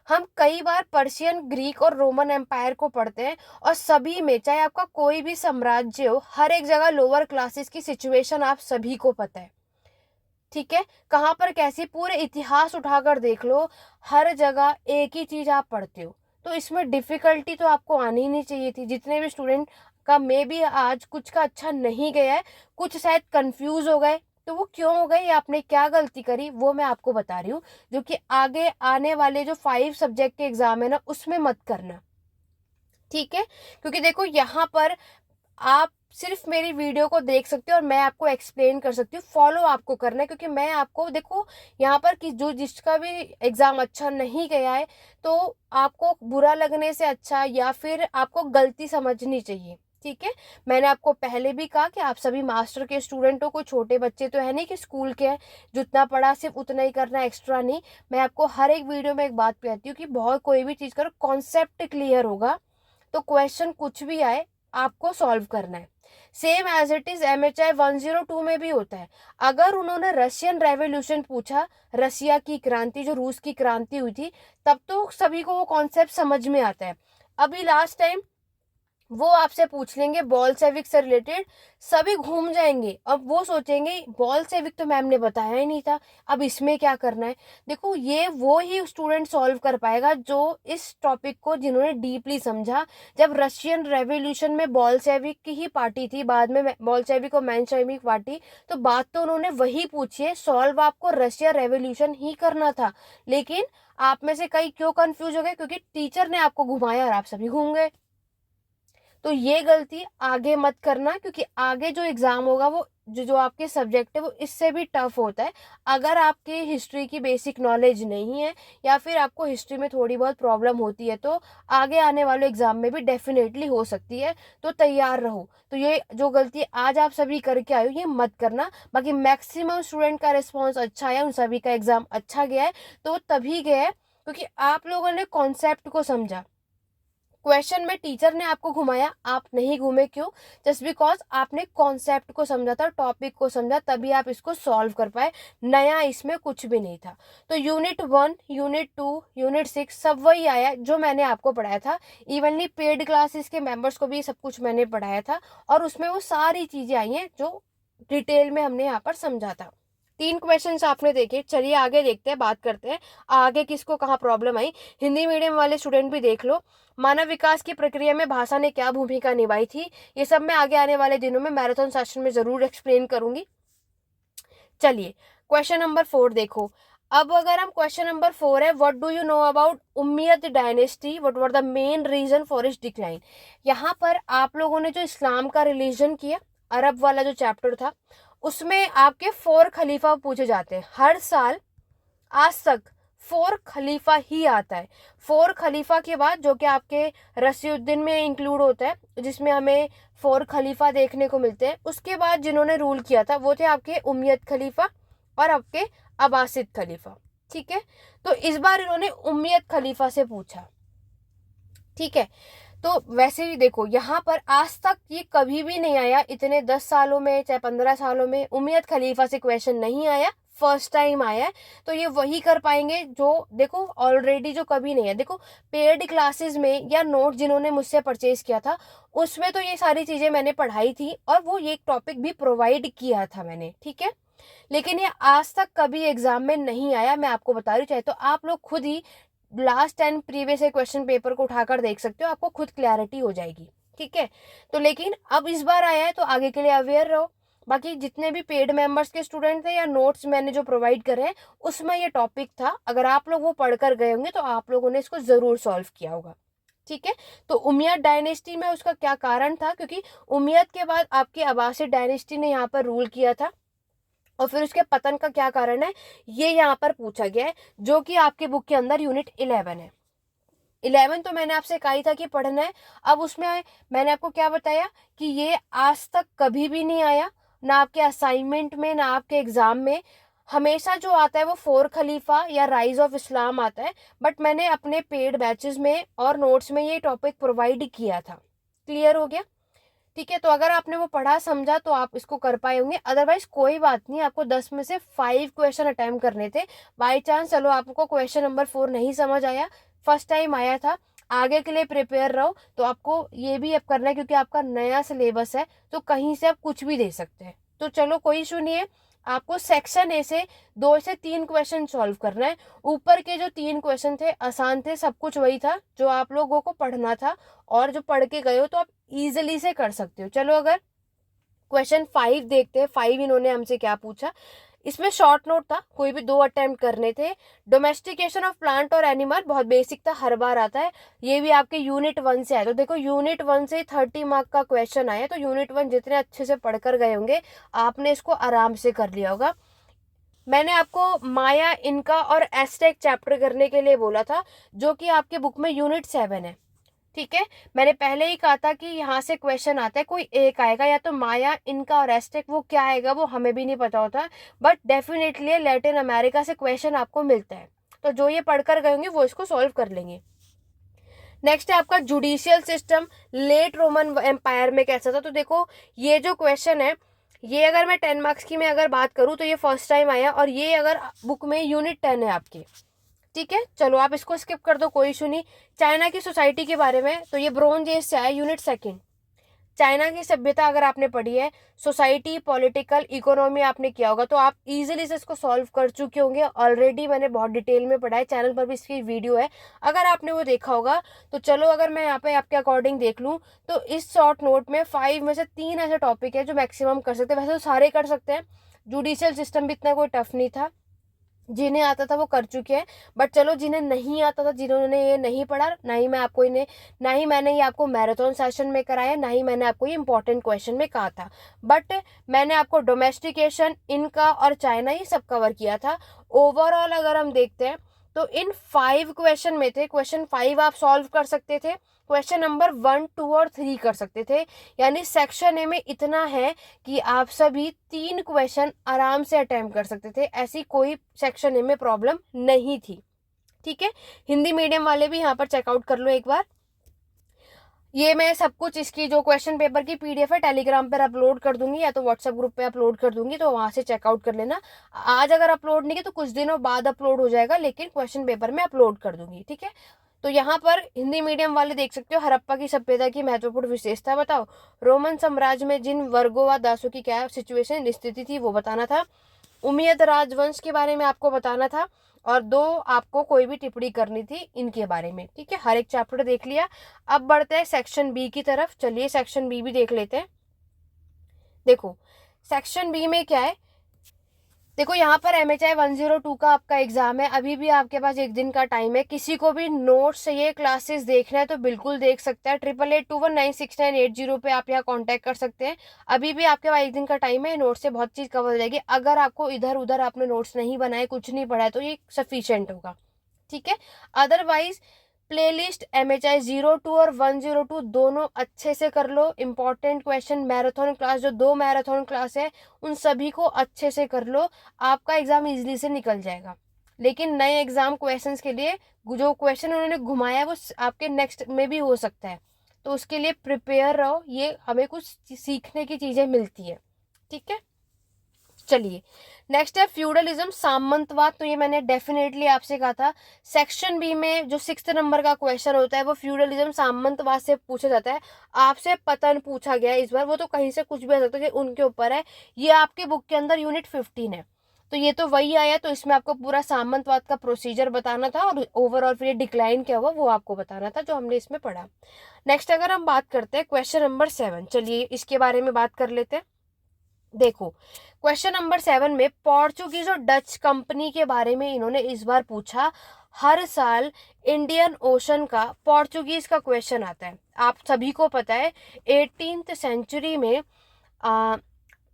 हम कई बार पर्शियन, ग्रीक और रोमन एम्पायर को पढ़ते हैं और सभी में, चाहे आपका कोई भी साम्राज्य हो, हर एक जगह लोअर क्लासेस की सिचुएशन आप सभी को पता है। ठीक है, कहाँ पर कैसी, पूरे इतिहास उठाकर देख लो, हर जगह एक ही चीज आप पढ़ते हो, तो इसमें डिफिकल्टी तो आपको आनी ही नहीं चाहिए थी। जितने भी स्टूडेंट का मे भी आज कुछ का अच्छा नहीं गया है, कुछ शायद कंफ्यूज हो गए, तो वो क्यों हो गए, या आपने क्या गलती करी, वो मैं आपको बता रही हूँ, जो कि आगे आने वाले जो 5 सब्जेक्ट के एग्जाम है ना, उसमें मत करना। ठीक है, क्योंकि देखो यहाँ पर आप सिर्फ मेरी वीडियो को देख सकते हो और मैं आपको एक्सप्लेन कर सकती हूँ, फॉलो आपको करना है, क्योंकि मैं आपको देखो यहाँ पर कि जो जिसका भी एग्जाम अच्छा नहीं गया है, तो आपको बुरा लगने से अच्छा या फिर आपको गलती समझनी चाहिए। ठीक है, मैंने आपको पहले भी कहा कि आप सभी मास्टर के स्टूडेंट हो, कोई छोटे बच्चे तो है नहीं कि स्कूल के हैं, जितना पढ़ा सिर्फ उतना ही करना, एक्स्ट्रा नहीं। मैं आपको हर एक वीडियो में एक बात कहती हूँ कि बहुत कोई भी चीज करो, कॉन्सेप्ट क्लियर होगा तो क्वेश्चन कुछ भी आए आपको सॉल्व करना है। Same as it is MHI 102 में भी होता है। अगर उन्होंने रशियन रेवोल्यूशन पूछा, रसिया की क्रांति, जो रूस की क्रांति हुई थी, तब तो सभी को वो कॉन्सेप्ट समझ में आता है। अभी लास्ट टाइम वो आपसे पूछ लेंगे बॉल सेविक से रिलेटेड, सभी घूम जाएंगे, अब वो सोचेंगे बॉल सेविक तो मैम ने बताया ही नहीं था, अब इसमें क्या करना है। देखो ये वो ही स्टूडेंट सॉल्व कर पाएगा जो इस टॉपिक को, जिन्होंने डीपली समझा। जब रशियन रेवोल्यूशन में बॉल सेविक की ही पार्टी थी, बाद में बॉल सेविक और मेंशेविक पार्टी, तो बात तो उन्होंने वही पूछी है, सॉल्व आपको रशिया रेवोल्यूशन ही करना था। लेकिन आप में से कई क्यों कंफ्यूज हो गए, क्योंकि टीचर ने आपको घुमाया और आप सभी घूम गए। तो ये गलती आगे मत करना, क्योंकि आगे जो एग्जाम होगा वो जो आपके सब्जेक्ट है वो इससे भी टफ होता है। अगर आपकी हिस्ट्री की बेसिक नॉलेज नहीं है या फिर आपको हिस्ट्री में थोड़ी बहुत प्रॉब्लम होती है, तो आगे आने वाले एग्जाम में भी डेफिनेटली हो सकती है, तो तैयार रहो। तो ये जो गलती आज आप सभी करके आए हो, ये मत करना। बाकी मैक्सिमम स्टूडेंट का रिस्पॉन्स अच्छा है, उन सभी का एग्जाम अच्छा गया है, तो तभी गया है क्योंकि आप लोगों ने कॉन्सेप्ट को समझा। क्वेश्चन में टीचर ने आपको घुमाया, आप नहीं घूमे, क्यों? जस्ट बिकॉज आपने कॉन्सेप्ट को समझा था, टॉपिक को समझा, तभी आप इसको सॉल्व कर पाए। नया इसमें कुछ भी नहीं था। तो यूनिट 1, यूनिट 2, यूनिट 6 सब वही आया जो मैंने आपको पढ़ाया था। इवनली पेड क्लासेस के मेंबर्स को भी सब कुछ मैंने पढ़ाया था, और उसमें वो सारी चीजें आई हैं जो डिटेल में हमने यहाँ पर समझा था। 3 क्वेश्चंस आपने देखे। चलिए आगे देखते हैं, बात करते हैं आगे किसको कहाँ प्रॉब्लम आई। हिंदी मीडियम वाले स्टूडेंट भी देख लो, मानव विकास की प्रक्रिया में भाषा ने क्या भूमिका निभाई थी। ये सब मैं आगे आने वाले दिनों में मैराथन सेशन में जरूर एक्सप्लेन करूंगी। चलिए क्वेश्चन नंबर 4 देखो। अब अगर हम क्वेश्चन नंबर 4 है, what do you know about Umayyad dynasty, what were the main reason for its decline. यहाँ पर आप लोगों ने जो इस्लाम का रिलीजन किया, अरब वाला जो चैप्टर था, उसमें आपके 4 खलीफा पूछे जाते हैं हर साल। आज तक 4 खलीफा ही आता है। 4 खलीफा के बाद, जो कि आपके रसीउद्दीन में इंक्लूड होता है, जिसमें हमें 4 खलीफा देखने को मिलते हैं। उसके बाद जिन्होंने रूल किया था वो थे आपके उम्मयद खलीफा और आपके अब्बासिद खलीफा। ठीक है, तो इस बार इन्होंने उम्मयद खलीफा से पूछा। ठीक है, तो वैसे ही देखो यहाँ पर आज तक ये कभी भी नहीं आया, इतने 10 सालों में चाहे 15 सालों में उम्मयद खलीफा से क्वेश्चन नहीं आया, फर्स्ट टाइम आया है। तो ये वही कर पाएंगे जो देखो ऑलरेडी जो कभी नहीं है। देखो पेड क्लासेस में या नोट जिन्होंने मुझसे परचेज किया था, उसमें तो ये सारी चीजें मैंने पढ़ाई थी और वो ये टॉपिक भी प्रोवाइड किया था मैंने। ठीक है, लेकिन ये आज तक कभी एग्जाम में नहीं आया, मैं आपको बता रही हूँ। चाहे तो आप लोग खुद ही last and previous question paper को उठाकर देख सकते हो, आपको खुद क्लैरिटी हो जाएगी। ठीक है, तो लेकिन अब इस बार आया है तो आगे के लिए अवेयर रहो। बाकी जितने भी पेड मेंबर्स के स्टूडेंट थे या नोट्स मैंने जो प्रोवाइड करे हैं, उसमें ये टॉपिक था। अगर आप लोग वो पढ़कर गए होंगे तो आप लोगों ने इसको जरूर सॉल्व किया होगा। ठीक है, तो उमैयद डायनेस्टी में उसका क्या कारण था, क्योंकि उमैयद के बाद आपकी अब्बासिद डायनेस्टी ने यहाँ पर रूल किया था, और फिर उसके पतन का क्या कारण है ये यहाँ पर पूछा गया है, जो कि आपके बुक के अंदर यूनिट 11 है। 11 तो मैंने आपसे कहा ही था कि पढ़ना है। अब उसमें मैंने आपको क्या बताया कि ये आज तक कभी भी नहीं आया, ना आपके असाइनमेंट में ना आपके एग्जाम में। हमेशा जो आता है वो 4 खलीफा या राइज ऑफ इस्लाम आता है, बट मैंने अपने पेड बैचेस में और नोट्स में ये टॉपिक प्रोवाइड किया था। क्लियर हो गया? ठीक है, तो अगर आपने वो पढ़ा समझा तो आप इसको कर पाए होंगे, अदरवाइज कोई बात नहीं। आपको 10 में से 5 क्वेश्चन अटेम्प्ट करने थे। बाई चांस चलो आपको क्वेश्चन नंबर 4 नहीं समझ आया, फर्स्ट टाइम आया था, आगे के लिए प्रिपेयर रहो। तो आपको ये भी अब करना है, क्योंकि आपका नया सिलेबस है तो कहीं से आप कुछ भी दे सकते हैं। तो चलो कोई इशू नहीं है, आपको सेक्शन ए से 2 से 3 क्वेश्चन सॉल्व करना है। ऊपर के जो 3 क्वेश्चन थे आसान थे, सब कुछ वही था जो आप लोगों को पढ़ना था, और जो पढ़ के गए हो तो आप इजीली से कर सकते हो। चलो अगर क्वेश्चन 5 देखते हैं। 5 इन्होंने हमसे क्या पूछा, इसमें शॉर्ट नोट था, कोई भी 2 अटेम्प्ट करने थे। डोमेस्टिकेशन ऑफ प्लांट और एनिमल बहुत बेसिक था, हर बार आता है, ये भी आपके यूनिट 1 से आया। तो देखो यूनिट 1 से 30 मार्क का क्वेश्चन आया, तो यूनिट 1 जितने अच्छे से पढ़कर गए होंगे आपने इसको आराम से कर लिया होगा। मैंने आपको माया, इनका और एस्टेक चैप्टर करने के लिए बोला था, जो कि आपके बुक में यूनिट 7 है। ठीक है, मैंने पहले ही कहा था कि यहाँ से क्वेश्चन आता है, कोई एक आएगा, या तो माया, इनका और एस्टेक, वो क्या आएगा वो हमें भी नहीं पता होता, बट डेफिनेटली लैटिन अमेरिका से क्वेश्चन आपको मिलता है। तो जो ये पढ़कर गए होंगे वो इसको सॉल्व कर लेंगे। नेक्स्ट है आपका judicial system late Roman empire में कैसा था। तो देखो ये जो क्वेश्चन है, ये अगर मैं 10 मार्क्स की मैं अगर बात करूँ तो ये फर्स्ट टाइम आया, और ये अगर बुक में यूनिट 10 है आपकी। ठीक है, चलो आप इसको स्किप कर दो, कोई इशू नहीं। चाइना की सोसाइटी के बारे में, तो ये ब्रोंज एज से आया, यूनिट 2। चाइना की सभ्यता अगर आपने पढ़ी है, सोसाइटी, पॉलिटिकल, इकोनॉमी आपने किया होगा, तो आप इजीली से इसको सॉल्व कर चुके होंगे ऑलरेडी। मैंने बहुत डिटेल में पढ़ा है, चैनल पर भी इसकी वीडियो है, अगर आपने वो देखा होगा तो। चलो अगर मैं यहाँ पे आपके अकॉर्डिंग देख लूँ तो इस शॉर्ट नोट में 5 में से 3 ऐसे टॉपिक है जो मैक्सिमम कर सकते हैं, वैसे तो सारे कर सकते हैं। जुडिशियल सिस्टम भी इतना कोई टफ नहीं था, जिन्हें आता था वो कर चुके हैं। बट चलो जिन्हें नहीं आता था, जिन्होंने ये नहीं पढ़ा, ना ही मैंने ये आपको मैराथन सेशन में कराया, ना ही मैंने आपको ये इंपॉर्टेंट क्वेश्चन में कहा था, बट मैंने आपको डोमेस्टिकेशन, इनका और चाइना ये सब कवर किया था। ओवरऑल अगर हम देखते हैं तो इन 5 क्वेश्चन में थे, क्वेश्चन 5 आप सॉल्व कर सकते थे, क्वेश्चन नंबर 1, 2 और 3 कर सकते थे। यानी सेक्शन ए में इतना है कि आप सभी 3 क्वेश्चन आराम से अटेम्प्ट कर सकते थे, ऐसी कोई सेक्शन ए में प्रॉब्लम नहीं थी। ठीक है, हिंदी मीडियम वाले भी यहाँ पर चेकआउट कर लो एक बार। ये मैं सब कुछ इसकी जो क्वेश्चन पेपर की पीडीएफ है टेलीग्राम पर अपलोड कर दूंगी, या तो व्हाट्सएप ग्रुप पे अपलोड कर दूंगी, तो वहां से चेकआउट कर लेना। आज अगर अपलोड नहीं किया तो कुछ दिनों बाद अपलोड हो जाएगा, लेकिन क्वेश्चन पेपर में अपलोड कर दूंगी। ठीक है, तो यहाँ पर हिंदी मीडियम वाले देख सकते हो, हड़प्पा की सभ्यता की महत्वपूर्ण विशेषता बताओ, रोमन साम्राज्य में जिन वर्गों व दासों की क्या सिचुएशन स्थिति थी वो बताना था, उमैयद राजवंश के बारे में आपको बताना था, और 2 आपको कोई भी टिप्पणी करनी थी इनके बारे में। ठीक है, हर एक चैप्टर देख लिया। अब बढ़ते हैं सेक्शन बी की तरफ, चलिए सेक्शन बी भी देख लेते हैं। देखो सेक्शन बी में क्या है, देखो यहाँ पर MHI 102 का आपका एग्जाम है, अभी भी आपके पास 1 दिन का टाइम है। किसी को भी नोट्स चाहिए, क्लासेस देखना है तो बिल्कुल देख सकता है। 8881966980 पे आप यहाँ कांटेक्ट कर सकते हैं। अभी भी आपके पास 1 दिन का टाइम है, नोट्स से बहुत चीज कवर हो जाएगी। अगर आपको इधर उधर आपने नोट्स नहीं बनाए, कुछ नहीं पढ़ा है, तो ये सफिशियंट होगा। ठीक है, अदरवाइज प्लेलिस्ट MHI 02 और 102 दोनों अच्छे से कर लो। इंपॉर्टेंट क्वेश्चन, मैराथन क्लास, जो 2 मैराथन क्लास है उन सभी को अच्छे से कर लो, आपका एग्जाम इजीली से निकल जाएगा। लेकिन नए एग्जाम क्वेश्चंस के लिए जो क्वेश्चन उन्होंने घुमाया वो आपके नेक्स्ट में भी हो सकता है, तो उसके लिए प्रिपेयर रहो, ये हमें कुछ सीखने की चीजें मिलती है। ठीक है, चलिए नेक्स्ट है फ्यूडलिज्म, सामंतवाद। तो ये मैंने डेफिनेटली आपसे कहा था, सेक्शन बी में जो 6th नंबर का क्वेश्चन होता है वो फ्यूडलिज्म, सामंतवाद से पूछा जाता है। आपसे पतन पूछा गया इस बार, वो तो कहीं से कुछ भी आ सकता है, उनके ऊपर है। ये आपके बुक के अंदर यूनिट 15 है, तो ये तो वही आया, तो इसमें आपको पूरा सामंतवाद का प्रोसीजर बताना था, और ओवरऑल फिर डिक्लाइन क्या हुआ वो आपको बताना था, जो हमने इसमें पढ़ा। नेक्स्ट अगर हम बात करते हैं क्वेश्चन नंबर 7, चलिए इसके बारे में बात कर लेते हैं। देखो क्वेश्चन नंबर 7 में पोर्चुगीज और डच कंपनी के बारे में इन्होंने इस बार पूछा। हर साल इंडियन ओशन का पोर्चुगीज का क्वेश्चन आता है, आप सभी को पता है 18th सेंचुरी में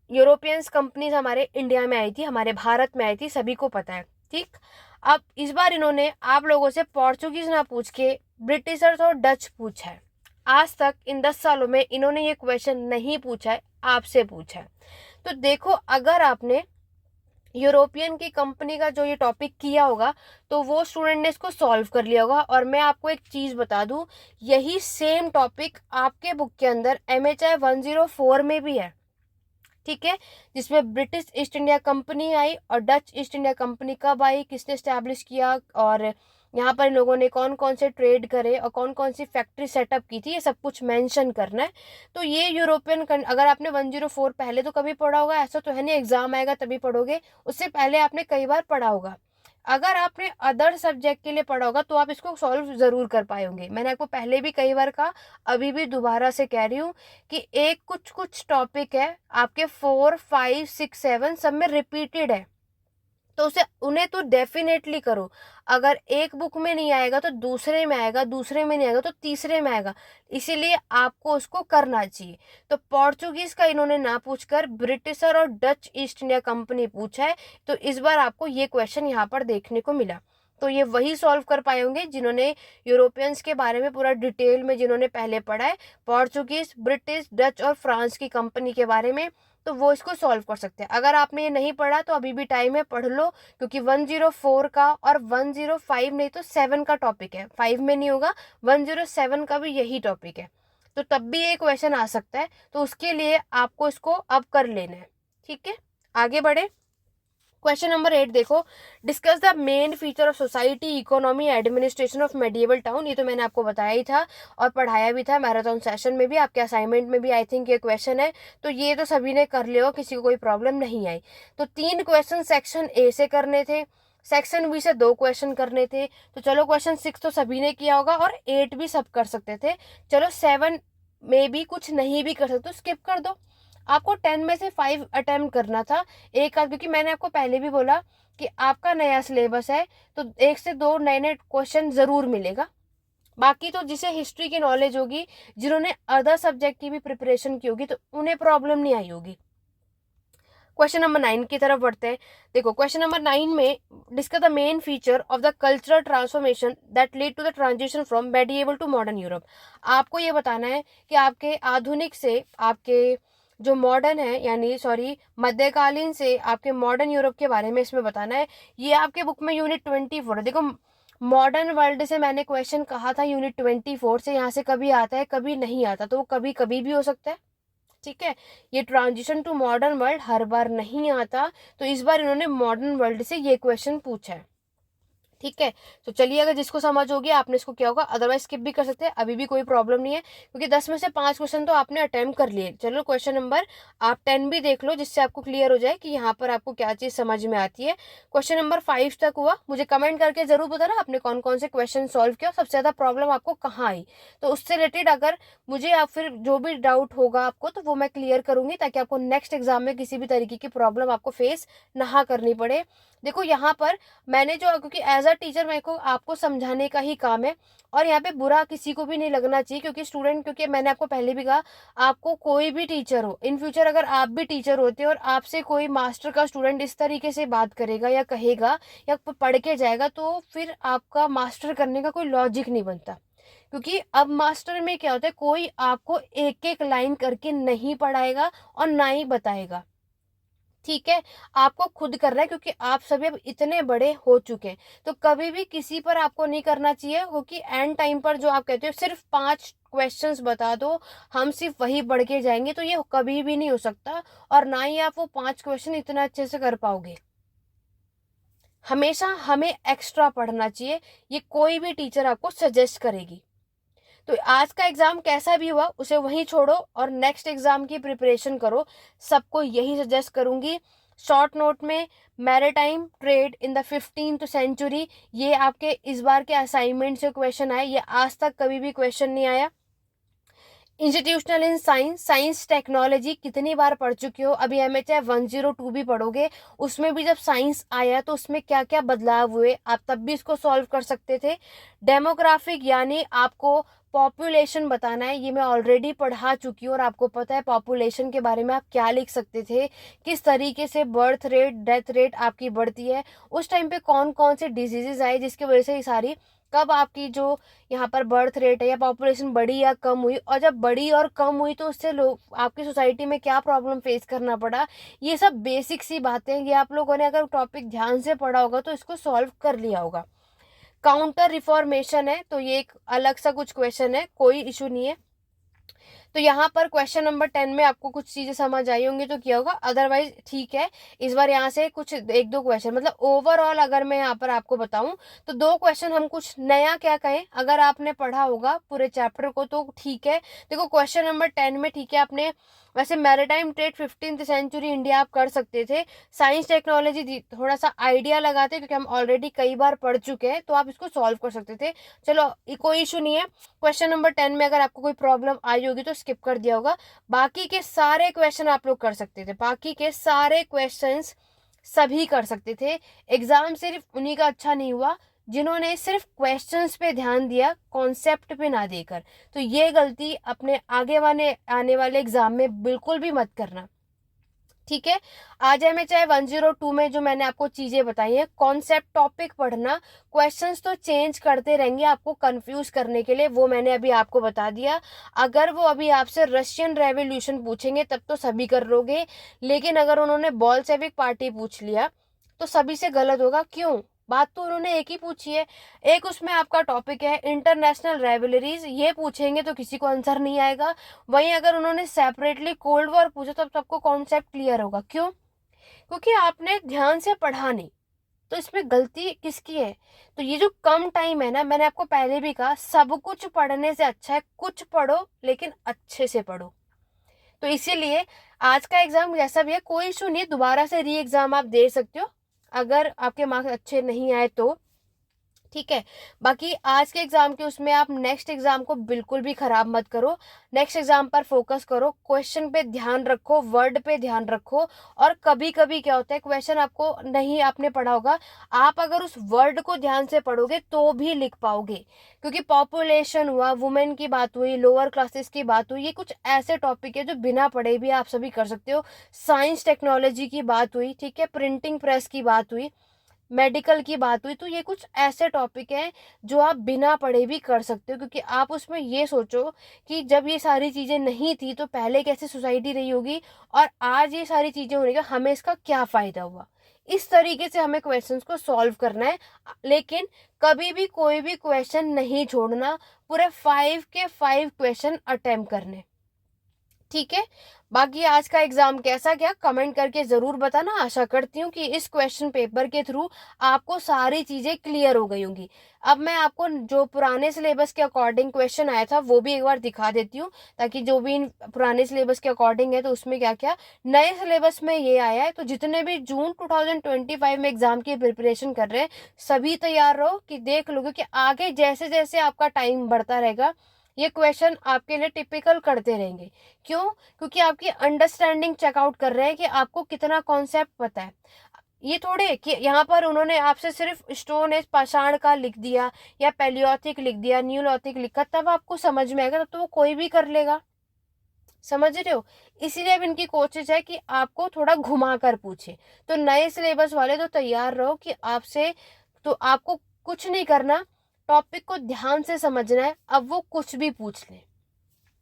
यूरोपियंस कंपनीज हमारे इंडिया में आई थी, हमारे भारत में आई थी, सभी को पता है। ठीक, अब इस बार इन्होंने आप लोगों से पोर्चुगीज ना पूछ के ब्रिटिशर्स और डच पूछा है। आज तक इन 10 सालों में इन्होंने ये क्वेश्चन नहीं पूछा है, आपसे पूछा है। तो देखो अगर आपने यूरोपियन की कंपनी का जो ये टॉपिक किया होगा तो वो स्टूडेंट ने इसको सॉल्व कर लिया होगा। और मैं आपको एक चीज बता दूं, यही सेम टॉपिक आपके बुक के अंदर MHI 104 में भी है। ठीक है, जिसमें ब्रिटिश ईस्ट इंडिया कंपनी आई और डच ईस्ट इंडिया कंपनी कब आई, किसने स्टैब्लिश किया, और यहाँ पर इन लोगों ने कौन कौन से ट्रेड करे और कौन कौन सी फैक्ट्री सेटअप की थी, ये सब कुछ मेंशन करना है। तो ये यूरोपियन अगर आपने 104 पहले तो कभी पढ़ा होगा, ऐसा तो है नहीं एग्जाम आएगा तभी पढ़ोगे, उससे पहले आपने कई बार पढ़ा होगा। अगर आपने अदर सब्जेक्ट के लिए पढ़ा होगा तो आप इसको सॉल्व जरूर कर पाएंगे। मैंने आपको पहले भी कई बार कहा, अभी भी दोबारा से कह रही हूँ कि एक कुछ कुछ टॉपिक है आपके 4, 5, 6, 7 सब में रिपीटेड है, तो उसे उन्हें तो डेफिनेटली करो। अगर एक बुक में नहीं आएगा तो दूसरे में आएगा, दूसरे में नहीं आएगा तो तीसरे में आएगा, इसीलिए आपको उसको करना चाहिए। तो पोर्चुगीज का इन्होंने ना पूछकर ब्रिटिशर और डच ईस्ट इंडिया कंपनी पूछा है, तो इस बार आपको ये क्वेश्चन यहाँ पर देखने को मिला। तो ये वही सॉल्व कर पाए होंगे जिन्होंने यूरोपियंस के बारे में पूरा डिटेल में जिन्होंने पहले पढ़ा है, पोर्चुगीज, ब्रिटिश, डच और फ्रांस की कंपनी के बारे में, तो वो इसको सॉल्व कर सकते हैं। अगर आपने ये नहीं पढ़ा तो अभी भी टाइम है, पढ़ लो, क्योंकि 104 का और 105 नहीं तो 7 का टॉपिक है, 5 में नहीं होगा, 107 का भी यही टॉपिक है, तो तब भी ये क्वेश्चन आ सकता है। तो उसके लिए आपको इसको अब कर लेना है, ठीक है। आगे बढ़े, क्वेश्चन नंबर 8 देखो, discuss the main feature of society, economy, administration of medieval town. ये तो मैंने आपको बताया ही था और पढ़ाया भी था मैराथन सेशन में भी, आपके असाइनमेंट में भी आई थिंक ये क्वेश्चन है, तो ये तो सभी ने कर लिया हो, किसी को कोई प्रॉब्लम नहीं आई। तो 3 क्वेश्चन सेक्शन ए से करने थे, सेक्शन बी से 2 क्वेश्चन करने थे। तो चलो क्वेश्चन 6 तो सभी ने किया होगा और 8 भी सब कर सकते थे। चलो 7 में भी कुछ नहीं भी कर सकते तो स्किप कर दो। आपको 10 में से 5 अटेम्प्ट करना था एक आध, क्योंकि मैंने आपको पहले भी बोला कि आपका नया सिलेबस है तो 1 से 2 नए नए क्वेश्चन जरूर मिलेगा। बाकी तो जिसे हिस्ट्री की नॉलेज होगी, जिन्होंने अदर सब्जेक्ट की भी प्रिपरेशन की होगी, तो उन्हें प्रॉब्लम नहीं आई होगी। क्वेश्चन नंबर 9 की तरफ बढ़ते हैं। देखो क्वेश्चन नंबर 9 में, discuss the main feature of the cultural transformation that lead to the transition from medieval to modern Europe. आपको ये बताना है कि आपके आधुनिक से आपके जो मॉडर्न है, यानी सॉरी मध्यकालीन से आपके मॉडर्न यूरोप के बारे में इसमें बताना है। ये आपके बुक में यूनिट 24 है। देखो मॉडर्न वर्ल्ड से मैंने क्वेश्चन कहा था यूनिट 24 से, यहाँ से कभी आता है कभी नहीं आता, तो वो कभी कभी भी हो सकता है, ठीक है। ये ट्रांजिशन टू मॉडर्न वर्ल्ड हर बार नहीं आता, तो इस बार इन्होंने मॉडर्न वर्ल्ड से ये क्वेश्चन पूछा है, ठीक है। तो चलिए, अगर जिसको समझ होगी आपने इसको किया होगा, अदरवाइज स्किप भी कर सकते हैं, अभी भी कोई प्रॉब्लम नहीं है, क्योंकि 10 में से 5 क्वेश्चन तो आपने अटेम्प्ट कर लिए। चलो क्वेश्चन नंबर आप 10 भी देख लो, जिससे आपको क्लियर हो जाए कि यहाँ पर आपको क्या चीज समझ में आती है। क्वेश्चन नंबर 5 तक हुआ, मुझे कमेंट करके जरूर बताना आपने कौन कौन से क्वेश्चन सॉल्व किया, सबसे ज्यादा प्रॉब्लम आपको कहाँ आई, तो उससे रिलेटेड अगर मुझे आप फिर जो भी डाउट होगा आपको, तो वो मैं क्लियर करूंगी, ताकि आपको नेक्स्ट एग्जाम में किसी भी तरीके की प्रॉब्लम आपको फेस ना करनी पड़े। देखो यहाँ पर मैंने जो, क्योंकि एज अ टीचर मेरे को आपको समझाने का ही काम है, और यहाँ पे बुरा किसी को भी नहीं लगना चाहिए, क्योंकि स्टूडेंट, क्योंकि मैंने आपको पहले भी कहा, आपको कोई भी टीचर हो इन फ्यूचर, अगर आप भी टीचर होते हो और आपसे कोई मास्टर का स्टूडेंट इस तरीके से बात करेगा या कहेगा या पढ़ के जाएगा, तो फिर आपका मास्टर करने का कोई लॉजिक नहीं बनता। क्योंकि अब मास्टर में क्या होता है, कोई आपको एक एक लाइन करके नहीं पढ़ाएगा और ना ही बताएगा, ठीक है। आपको खुद करना है, क्योंकि आप सभी अब इतने बड़े हो चुके हैं, तो कभी भी किसी पर आपको नहीं करना चाहिए, क्योंकि एंड टाइम पर जो आप कहते हो सिर्फ 5 क्वेश्चंस बता दो, हम सिर्फ वही बढ़ के जाएंगे, तो ये कभी भी नहीं हो सकता, और ना ही आप वो 5 क्वेश्चन इतना अच्छे से कर पाओगे। हमेशा हमें एक्स्ट्रा पढ़ना चाहिए, ये कोई भी टीचर आपको सजेस्ट करेगी। तो आज का एग्जाम कैसा भी हुआ उसे वहीं छोड़ो और नेक्स्ट एग्जाम की प्रिपरेशन करो, सबको यही सजेस्ट करूंगी। शॉर्ट नोट में maritime trade in the 15th century, ये आपके इस बार के असाइनमेंट से क्वेश्चन आए, ये आज तक कभी भी क्वेश्चन नहीं आया। Institutional in science, science technology कितनी बार पढ़ चुके हो, अभी MHI 102 भी पढ़ोगे, उसमें भी जब साइंस आया तो उसमें क्या क्या बदलाव हुए, आप तब भी इसको सॉल्व कर सकते थे। डेमोग्राफिक यानी आपको पॉपुलेशन बताना है, ये मैं ऑलरेडी पढ़ा चुकी हूँ और आपको पता है पॉपुलेशन के बारे में आप क्या लिख सकते थे, किस तरीके से बर्थ रेट डेथ रेट आपकी बढ़ती है, उस टाइम पे कौन कौन से डिजीजेज आए जिसकी वजह से ये सारी, कब आपकी जो यहाँ पर बर्थ रेट है या पॉपुलेशन बढ़ी या कम हुई, और जब बढ़ी और कम हुई तो उससे लोग आपकी सोसाइटी में क्या प्रॉब्लम फेस करना पड़ा। ये सब बेसिक सी बातें, ये आप लोगों ने अगर टॉपिक ध्यान से पढ़ा होगा तो इसको सॉल्व कर लिया होगा। काउंटर रिफॉर्मेशन है, तो ये एक अलग सा कुछ क्वेश्चन है, कोई इशू नहीं है। तो यहाँ पर क्वेश्चन नंबर 10 में आपको कुछ चीजें समझ आई होंगी तो किया होगा, अदरवाइज ठीक है। इस बार यहाँ से कुछ एक दो क्वेश्चन, मतलब ओवरऑल अगर मैं यहाँ पर आपको बताऊं तो 2 क्वेश्चन हम कुछ नया क्या कहें, अगर आपने पढ़ा होगा पूरे चैप्टर को तो ठीक है। देखो क्वेश्चन नंबर 10 में ठीक है, आपने वैसे maritime trade 15th century India आप कर सकते थे, साइंस टेक्नोलॉजी थोड़ा सा आइडिया लगाते क्योंकि हम ऑलरेडी कई बार पढ़ चुके हैं, तो आप इसको सॉल्व कर सकते थे। चलो कोई इशू नहीं है। क्वेश्चन नंबर 10 में अगर आपको कोई प्रॉब्लम आई होगी तो स्किप कर दिया होगा, बाकी के सारे क्वेश्चन आप लोग कर सकते थे, बाकी के सारे क्वेश्चंस सभी कर सकते थे। एग्जाम सिर्फ उन्हीं का अच्छा नहीं हुआ जिन्होंने सिर्फ क्वेश्चंस पे ध्यान दिया, कॉन्सेप्ट पे ना देकर। तो ये गलती अपने आने वाले एग्जाम में बिल्कुल भी मत करना, ठीक है। आज MHI 102 में जो मैंने आपको चीजें बताई हैं, कॉन्सेप्ट टॉपिक पढ़ना, क्वेश्चंस तो चेंज करते रहेंगे आपको कंफ्यूज करने के लिए, वो मैंने अभी आपको बता दिया। अगर वो अभी आपसे रशियन रेवोल्यूशन पूछेंगे तब तो सभी कर लोगे, लेकिन अगर उन्होंने बॉल्शेविक पार्टी पूछ लिया तो सभी से गलत होगा। क्यों? बात तो उन्होंने एक ही पूछी है। एक उसमें आपका टॉपिक है इंटरनेशनल राइवलरीज, ये पूछेंगे तो किसी को आंसर नहीं आएगा। वहीं अगर उन्होंने सेपरेटली कोल्ड वॉर पूछा तब सबको कॉन्सेप्ट क्लियर होगा। क्यों? क्योंकि आपने ध्यान से पढ़ा नहीं। तो इसमें गलती किसकी है? तो ये जो कम टाइम है ना, मैंने आपको पहले भी कहा, सब कुछ पढ़ने से अच्छा है कुछ पढ़ो लेकिन अच्छे से पढ़ो। तो इसीलिए आज का एग्जाम जैसा भी है कोई इशू नहीं, दोबारा से री एग्जाम आप दे सकते हो अगर आपके मार्क्स अच्छे नहीं आए तो, ठीक है। बाकी आज के एग्जाम के उसमें आप नेक्स्ट एग्जाम को बिल्कुल भी खराब मत करो, नेक्स्ट एग्जाम पर फोकस करो, क्वेश्चन पे ध्यान रखो, वर्ड पे ध्यान रखो। और कभी कभी क्या होता है, क्वेश्चन आपको नहीं आपने पढ़ा होगा, आप अगर उस वर्ड को ध्यान से पढ़ोगे तो भी लिख पाओगे, क्योंकि पॉपुलेशन हुआ, वुमेन की बात हुई, लोअर क्लासेस की बात हुई, ये कुछ ऐसे टॉपिक है जो बिना पढ़े भी आप सभी कर सकते हो। साइंस टेक्नोलॉजी की बात हुई, ठीक है, प्रिंटिंग प्रेस की बात हुई, मेडिकल की बात हुई, तो ये कुछ ऐसे टॉपिक हैं जो आप बिना पढ़े भी कर सकते हो। क्योंकि आप उसमें ये सोचो कि जब ये सारी चीजें नहीं थी तो पहले कैसे सोसाइटी रही होगी, और आज ये सारी चीजें होने का हमें इसका क्या फायदा हुआ। इस तरीके से हमें क्वेश्चंस को सॉल्व करना है, लेकिन कभी भी कोई भी क्वेश्चन नहीं छोड़ना, पूरे 5 के 5 क्वेश्चन अटेम्प्ट करने, ठीक है। बाकी आज का एग्जाम कैसा गया कमेंट करके जरूर बताना। आशा करती हूँ कि इस क्वेश्चन पेपर के थ्रू आपको सारी चीजें क्लियर हो गई होंगी। अब मैं आपको जो पुराने सिलेबस के अकॉर्डिंग क्वेश्चन आया था वो भी एक बार दिखा देती हूँ, ताकि जो भी पुराने सिलेबस के अकॉर्डिंग है तो उसमें क्या क्या नए सिलेबस में ये आया है। तो जितने भी जून 2025 में एग्जाम की प्रिपरेशन कर रहे हैं सभी तैयार रहो, कि देख लोगे कि आगे जैसे जैसे आपका टाइम बढ़ता रहेगा ये क्वेश्चन आपके लिए टिपिकल करते रहेंगे। क्यों? क्योंकि आपकी अंडरस्टैंडिंग चेकआउट कर रहे हैं कि आपको कितना कॉन्सेप्ट पता है। ये थोड़े कि यहाँ पर उन्होंने आपसे सिर्फ स्टोन एज पाषाण का लिख दिया या पैलियोथिक लिख दिया, न्यूलिथिक लिखा, तब आपको समझ में आएगा, तब तो वो कोई भी कर लेगा। समझ रहे हो? इसीलिए अब इनकी कोशिश है कि आपको थोड़ा घुमा कर पूछे। तो नए सिलेबस वाले तो तैयार रहो कि आपसे, तो आपको कुछ नहीं करना, टॉपिक को ध्यान से समझना है, अब वो कुछ भी पूछ ले।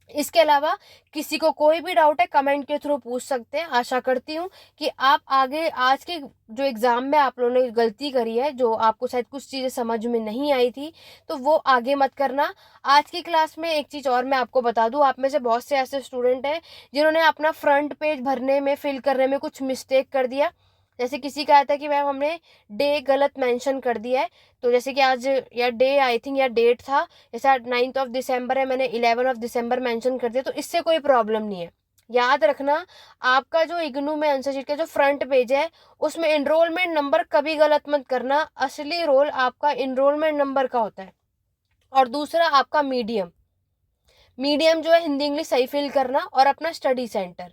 इसके अलावा किसी को कोई भी डाउट है कमेंट के थ्रू पूछ सकते हैं। आशा करती हूँ कि आप आगे आज के जो एग्जाम में आप लोगों ने गलती करी है, जो आपको शायद कुछ चीजें समझ में नहीं आई थी, तो वो आगे मत करना। आज की क्लास में एक चीज और मैं आपको बता दूं, आप में से बहुत से ऐसे स्टूडेंट हैं जिन्होंने अपना फ्रंट पेज भरने में, फिल करने में कुछ मिस्टेक कर दिया। जैसे किसी का आया था कि मैम हमने डे गलत मेंशन कर दिया है, तो जैसे कि आज या डे आई थिंक या डेट था, जैसा 9th ऑफ दिसंबर है, मैंने 11 ऑफ दिसंबर मेंशन कर दिया, तो इससे कोई प्रॉब्लम नहीं है। याद रखना, आपका जो इग्नू में आंसर शीट का जो फ्रंट पेज है उसमें इनरोलमेंट नंबर कभी गलत मत करना, असली रोल आपका इनरोलमेंट नंबर का होता है। और दूसरा आपका मीडियम, मीडियम जो है हिंदी इंग्लिश सही फिल करना, और अपना स्टडी सेंटर,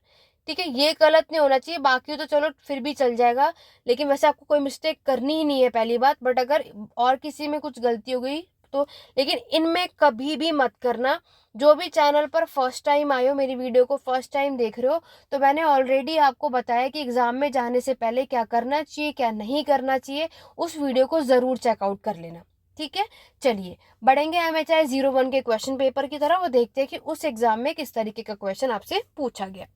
ठीक है, ये गलत नहीं होना चाहिए। बाकी तो चलो फिर भी चल जाएगा, लेकिन वैसे आपको कोई मिस्टेक करनी ही नहीं है पहली बात। बट अगर और किसी में कुछ गलती हो गई तो, लेकिन इनमें कभी भी मत करना। जो भी चैनल पर फर्स्ट टाइम आए हो, मेरी वीडियो को फर्स्ट टाइम देख रहे हो, तो मैंने ऑलरेडी आपको बताया कि एग्जाम में जाने से पहले क्या करना चाहिए क्या नहीं करना चाहिए, उस वीडियो को जरूर चेकआउट कर लेना, ठीक है। चलिए बढ़ेंगे MHI 01 के क्वेश्चन पेपर की तरह, वो देखते हैं कि उस एग्जाम में किस तरीके का क्वेश्चन आपसे पूछा गया।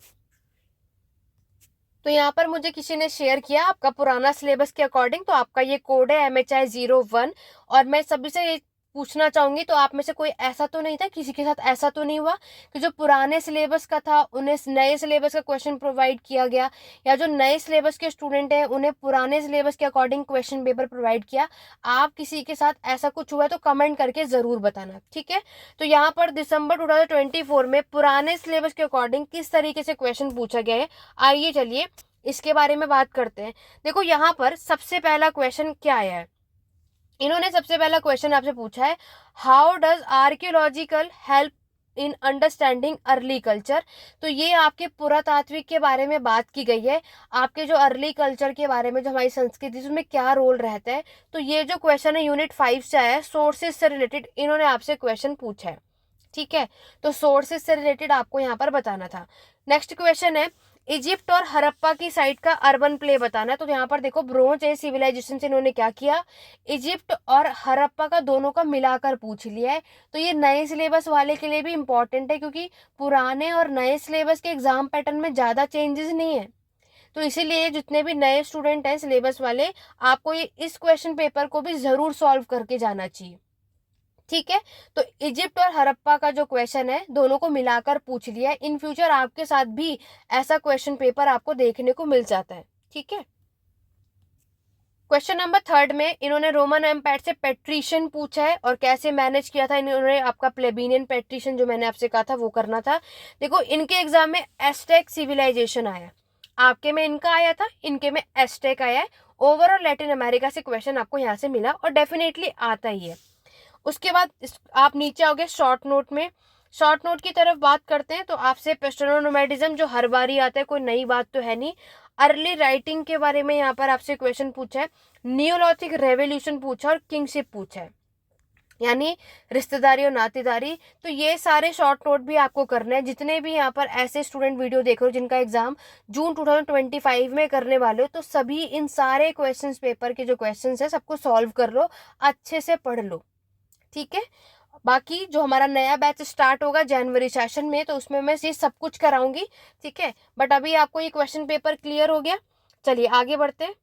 तो यहाँ पर मुझे किसी ने शेयर किया आपका पुराना सिलेबस के अकॉर्डिंग, तो आपका ये कोड है MHI 01, और मैं सभी से पूछना चाहूंगी तो आप में से कोई ऐसा तो नहीं था, किसी के साथ ऐसा तो नहीं हुआ कि जो पुराने सिलेबस का था उन्हें नए सिलेबस का क्वेश्चन प्रोवाइड किया गया, या जो नए सिलेबस के स्टूडेंट हैं उन्हें पुराने सिलेबस के अकॉर्डिंग क्वेश्चन पेपर प्रोवाइड किया? आप किसी के साथ ऐसा कुछ हुआ तो कमेंट करके जरूर बताना, ठीक है। तो यहाँ पर दिसंबर 2024 में पुराने सिलेबस के अकॉर्डिंग किस तरीके से क्वेश्चन पूछा गया है, आइए चलिए इसके बारे में बात करते हैं। देखो यहाँ पर सबसे पहला क्वेश्चन क्या आया है, इन्होंने सबसे पहला क्वेश्चन आपसे पूछा है, how does archaeological help in understanding early culture. तो ये आपके पुरातात्विक के बारे में बात की गई है, आपके जो अर्ली कल्चर के बारे में, जो हमारी संस्कृति उसमें क्या रोल रहता है। तो ये जो क्वेश्चन है यूनिट 5 से आया है, सोर्सेज से रिलेटेड इन्होंने आपसे क्वेश्चन पूछा है, ठीक है। तो सोर्सेज से रिलेटेड आपको यहाँ पर बताना था। नेक्स्ट क्वेश्चन है, इजिप्ट और हड़प्पा की साइट का अर्बन प्ले बताना है। तो यहाँ पर देखो ब्रोंज एज सिविलाइजेशन से इन्होंने क्या किया, इजिप्ट और हड़प्पा का दोनों का मिलाकर पूछ लिया है। तो ये नए सिलेबस वाले के लिए भी इंपॉर्टेंट है, क्योंकि पुराने और नए सिलेबस के एग्जाम पैटर्न में ज़्यादा चेंजेस नहीं है। तो इसीलिए जितने भी नए स्टूडेंट हैं सिलेबस वाले, आपको ये इस क्वेश्चन पेपर को भी ज़रूर सॉल्व करके जाना चाहिए, ठीक है। तो इजिप्ट और हड़प्पा का जो क्वेश्चन है दोनों को मिलाकर पूछ लिया है। इन फ्यूचर आपके साथ भी ऐसा क्वेश्चन पेपर आपको देखने को मिल जाता है, ठीक है। क्वेश्चन नंबर 3 में इन्होंने रोमन एम्पायर से पेट्रिशन पूछा है और कैसे मैनेज किया था इन्होंने आपका प्लेबिनियन पेट्रिशन, जो मैंने आपसे कहा था वो करना था। देखो इनके एग्जाम में एस्टेक सिविलाइजेशन आया, आपके में इनका आया था, इनके में एस्टेक आया है। ओवरऑल लैटिन अमेरिका से क्वेश्चन आपको यहाँ से मिला और डेफिनेटली आता ही है। उसके बाद आप नीचे आओगे शॉर्ट नोट में, शॉर्ट नोट की तरफ बात करते हैं। तो आपसे पेस्टोनोमाइडिज्म जो हर बारी आता है, कोई नई बात तो है नहीं। अर्ली राइटिंग के बारे में यहाँ पर आपसे क्वेश्चन पूछा है, नियोलॉथिक रेवोल्यूशन पूछा और किंगशिप पूछा है, यानी रिश्तेदारी और नातेदारी। तो ये सारे शॉर्ट नोट भी आपको करने हैं। जितने भी यहाँ पर ऐसे स्टूडेंट वीडियो देख रहे हो जिनका एग्जाम जून 2025 में करने वाले हो, तो सभी इन सारे क्वेश्चंस पेपर के जो क्वेश्चंस है सबको सॉल्व कर लो, अच्छे से पढ़ लो, ठीक है। बाकी जो हमारा नया बैच स्टार्ट होगा जनवरी सेशन में, तो उसमें मैं ये सब कुछ कराऊंगी, ठीक है। बट अभी आपको ये क्वेश्चन पेपर क्लियर हो गया, चलिए आगे बढ़ते हैं।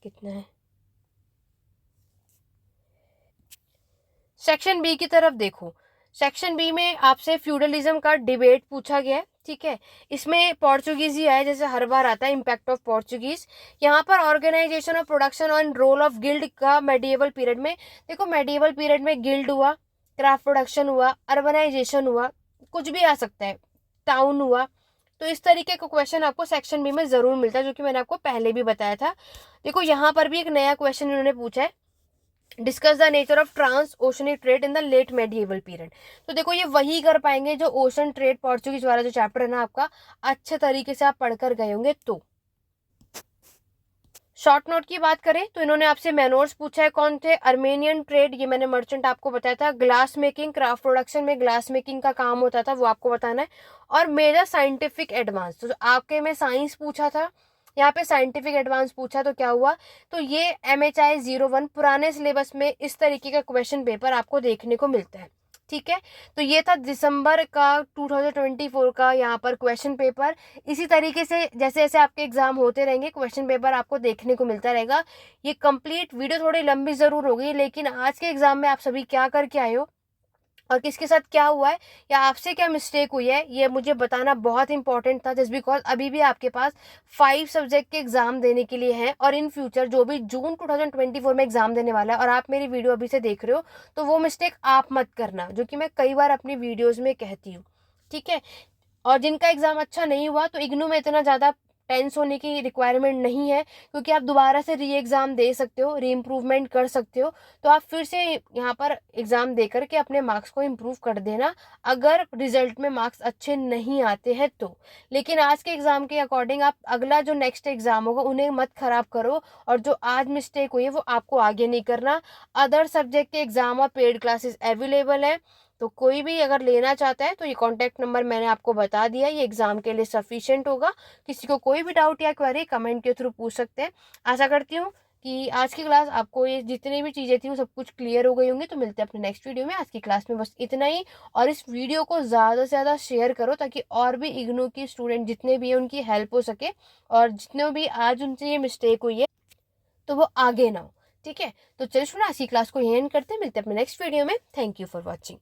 कितना है, सेक्शन बी की तरफ देखो। सेक्शन बी में आपसे फ्यूडलिज्म का डिबेट पूछा गया है, ठीक है। इसमें पोर्चुगीज ही आया, जैसे हर बार आता है इम्पैक्ट ऑफ पोर्चुगीज। यहाँ पर organisation of production and role of guild का मेडिएवल पीरियड में। देखो मेडिएवल पीरियड में गिल्ड हुआ, क्राफ्ट प्रोडक्शन हुआ, अर्बनाइजेशन हुआ, कुछ भी आ सकता है, टाउन हुआ। तो इस तरीके का क्वेश्चन आपको सेक्शन बी में जरूर मिलता है, जो कि मैंने आपको पहले भी बताया था। देखो यहाँ पर भी एक नया क्वेश्चन इन्होंने पूछा है, discuss the nature of transoceanic trade in the late medieval period. तो देखो ये वही कर पाएंगे जो ओशन ट्रेड पोर्चुगीज वाला जो चैप्टर है ना आपका, अच्छे तरीके से आप पढ़कर गए होंगे। तो शॉर्ट नोट की बात करें तो इन्होंने आपसे मैनोर्स पूछा है, कौन थे, अर्मेनियन ट्रेड, ये मैंने मर्चेंट आपको बताया था। ग्लास मेकिंग, क्राफ्ट प्रोडक्शन में ग्लास मेकिंग का काम होता था, वो आपको बताना है। और मेजर साइंटिफिक एडवांस, तो आपके में साइंस पूछा था, यहाँ पे साइंटिफिक एडवांस पूछा, तो क्या हुआ, तो ये MHI 01 पुराने सिलेबस में इस तरीके का क्वेश्चन पेपर आपको देखने को मिलता है, ठीक है। तो ये था दिसंबर का 2024 का यहाँ पर क्वेश्चन पेपर। इसी तरीके से जैसे जैसे आपके एग्जाम होते रहेंगे क्वेश्चन पेपर आपको देखने को मिलता रहेगा। ये कंप्लीट वीडियो थोड़ी लंबी जरूर होगी, लेकिन आज के एग्जाम में आप सभी क्या करके आए हो और किसके साथ क्या हुआ है या आपसे क्या मिस्टेक हुई है, ये मुझे बताना बहुत इंपॉर्टेंट था, जस्ट बिकॉज अभी भी आपके पास 5 सब्जेक्ट के एग्जाम देने के लिए हैं और इन फ्यूचर जो भी जून 2024 में एग्जाम देने वाला है और आप मेरी वीडियो अभी से देख रहे हो, तो वो मिस्टेक आप मत करना, जो कि मैं कई बार अपनी वीडियोज में कहती हूँ, ठीक है। और जिनका एग्जाम अच्छा नहीं हुआ तो इग्नू में इतना ज़्यादा टेंस होने की रिक्वायरमेंट नहीं है, क्योंकि आप दोबारा से री एग्ज़ाम दे सकते हो, री इम्प्रूवमेंट कर सकते हो। तो आप फिर से यहाँ पर एग्ज़ाम दे करके अपने मार्क्स को इम्प्रूव कर देना, अगर रिजल्ट में मार्क्स अच्छे नहीं आते हैं तो। लेकिन आज के एग्ज़ाम के अकॉर्डिंग आप अगला जो नेक्स्ट एग्ज़ाम होगा उन्हें मत ख़राब करो, और जो आज मिस्टेक हुई है वो आपको आगे नहीं करना। अदर सब्जेक्ट के एग्ज़ाम और पेड क्लासेस अवेलेबल है, तो कोई भी अगर लेना चाहता है तो ये कॉन्टैक्ट नंबर मैंने आपको बता दिया, ये एग्जाम के लिए सफिशिएंट होगा। किसी को कोई भी डाउट या क्वेरी कमेंट के थ्रू पूछ सकते हैं। आशा करती हूँ कि आज की क्लास आपको ये जितनी भी चीज़ें थी वो सब कुछ क्लियर हो गई होंगी। तो मिलते हैं अपने नेक्स्ट वीडियो में। आज की क्लास में बस इतना ही, और इस वीडियो को ज़्यादा से ज़्यादा शेयर करो ताकि और भी इग्नू की स्टूडेंट जितने भी हैं उनकी हेल्प हो सके, और जितने भी आज उनसे ये मिस्टेक हुई है तो वो आगे ना हो, ठीक है, तो चलिए आज की क्लास को यहीं एंड करते हैं, मिलते हैं अपने नेक्स्ट वीडियो में। Thank you for watching.